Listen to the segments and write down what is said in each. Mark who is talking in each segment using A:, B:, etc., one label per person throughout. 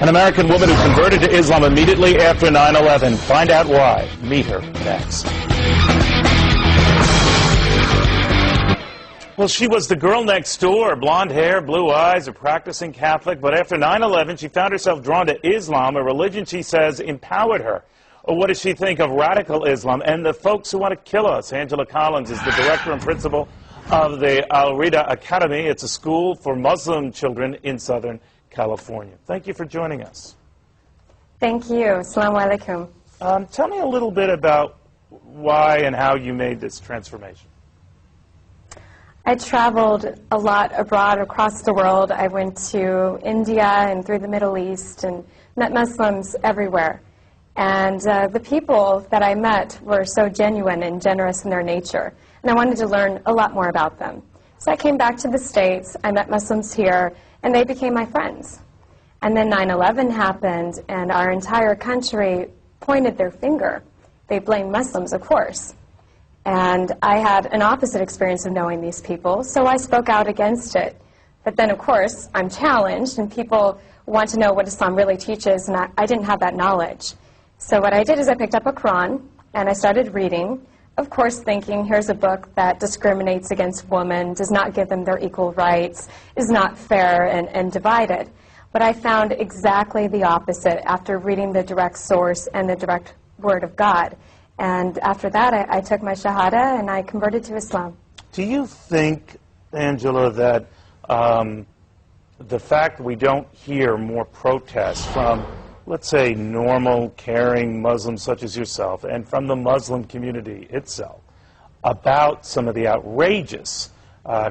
A: An American woman who converted to Islam immediately after 9/11. Find out why. Meet her next. Well, she was the girl next door, blonde hair, blue eyes, a practicing Catholic, but after 9/11, she found herself drawn to Islam, a religion she says empowered her. What does she think of radical Islam and the folks who want to kill us? Angela Collins is the director and principal of the Al-Rida Academy. It's a school for Muslim children in Southern California. Thank you for joining us.
B: Thank you. Assalamu alaikum.
A: Tell me a little bit about why and how you made this transformation.
B: I traveled a lot abroad across the world. I went to India and through the Middle East and met Muslims everywhere. And the people that I met were so genuine and generous in their nature. And I wanted to learn a lot more about them. So I came back to the States, I met Muslims here, and they became my friends. And then 9/11 happened, and our entire country pointed their finger. They blamed Muslims, of course. And I had an opposite experience of knowing these people, so I spoke out against it. But then, of course, I'm challenged, and people want to know what Islam really teaches, and I didn't have that knowledge. So what I did is I picked up a Quran, and I started reading, of course thinking, here's a book that discriminates against women, does not give them their equal rights, is not fair and divided. But I found exactly the opposite after reading the direct source and the direct word of God. And after that, I took my Shahada, and I converted to Islam.
A: Do you think, Angela, that the fact we don't hear more protests from, let's say, normal, caring Muslims such as yourself, and from the Muslim community itself, about some of the outrageous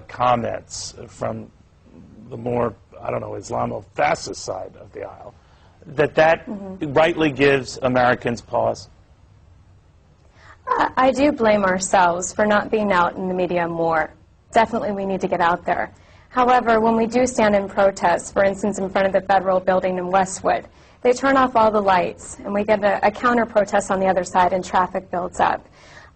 A: comments from the more, I don't know, Islamo-fascist side of the aisle, that rightly gives Americans pause?
B: I do blame ourselves for not being out in the media more. Definitely we need to get out there. However, when we do stand in protest, for instance, in front of the federal building in Westwood, they turn off all the lights, and we get a counter-protest on the other side, and traffic builds up.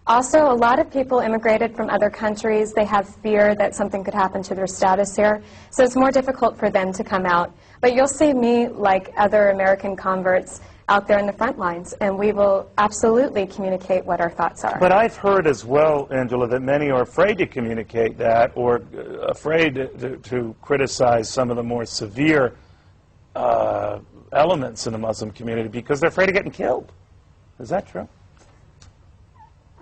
B: Also, a lot of people immigrated from other countries. They have fear that something could happen to their status here, so it's more difficult for them to come out. But you'll see me, like other American converts, out there in the front lines, and we will absolutely communicate what our thoughts are.
A: But I've heard as well, Angela, that many are afraid to communicate that, or afraid to criticize some of the more severe elements in the Muslim community because they're afraid of getting killed. Is that true?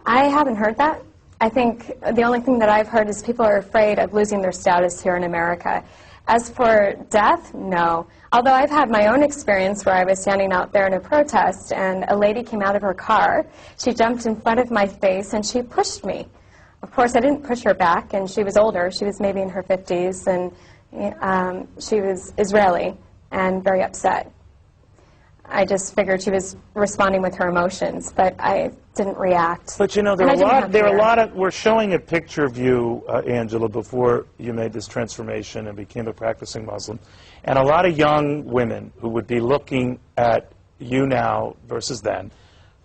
B: I haven't heard that. I think the only thing that I've heard is people are afraid of losing their status here in America. As for death, no. Although I've had my own experience where I was standing out there in a protest and a lady came out of her car. She jumped in front of my face and she pushed me. Of course, I didn't push her back, and she was older. She was maybe in her 50s, and she was Israeli and very upset. I just figured she was responding with her emotions, but I didn't react.
A: But you know, there are a lot of, we're showing a picture of you, Angela, before you made this transformation and became a practicing Muslim, and a lot of young women who would be looking at you now versus then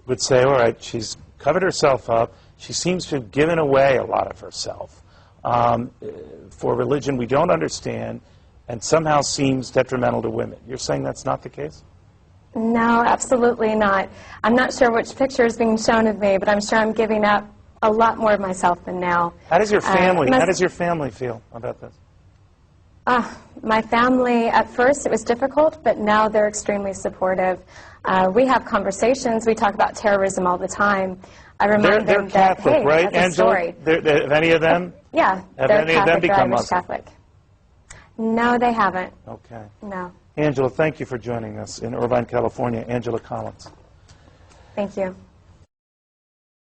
A: would say, all right, she's covered herself up, she seems to have given away a lot of herself for religion we don't understand and somehow seems detrimental to women. You're saying that's not the case?
B: No, absolutely not. I'm not sure which picture is being shown of me, but I'm sure I'm giving up a lot more of myself than now.
A: How does your family feel about this?
B: My family, at first it was difficult, but now they're extremely supportive. We have conversations. We talk about terrorism all the time. I remind them that,
A: Catholic,
B: hey,
A: right,
B: that's
A: Angela?
B: a story.
A: Have any of them?
B: Yeah,
A: have
B: they're
A: any
B: Catholic,
A: of them become
B: Irish
A: Muslim?
B: Catholic. No, they haven't.
A: Okay.
B: No.
A: Angela, thank you for joining us in Irvine, California. Angela Collins.
B: Thank you.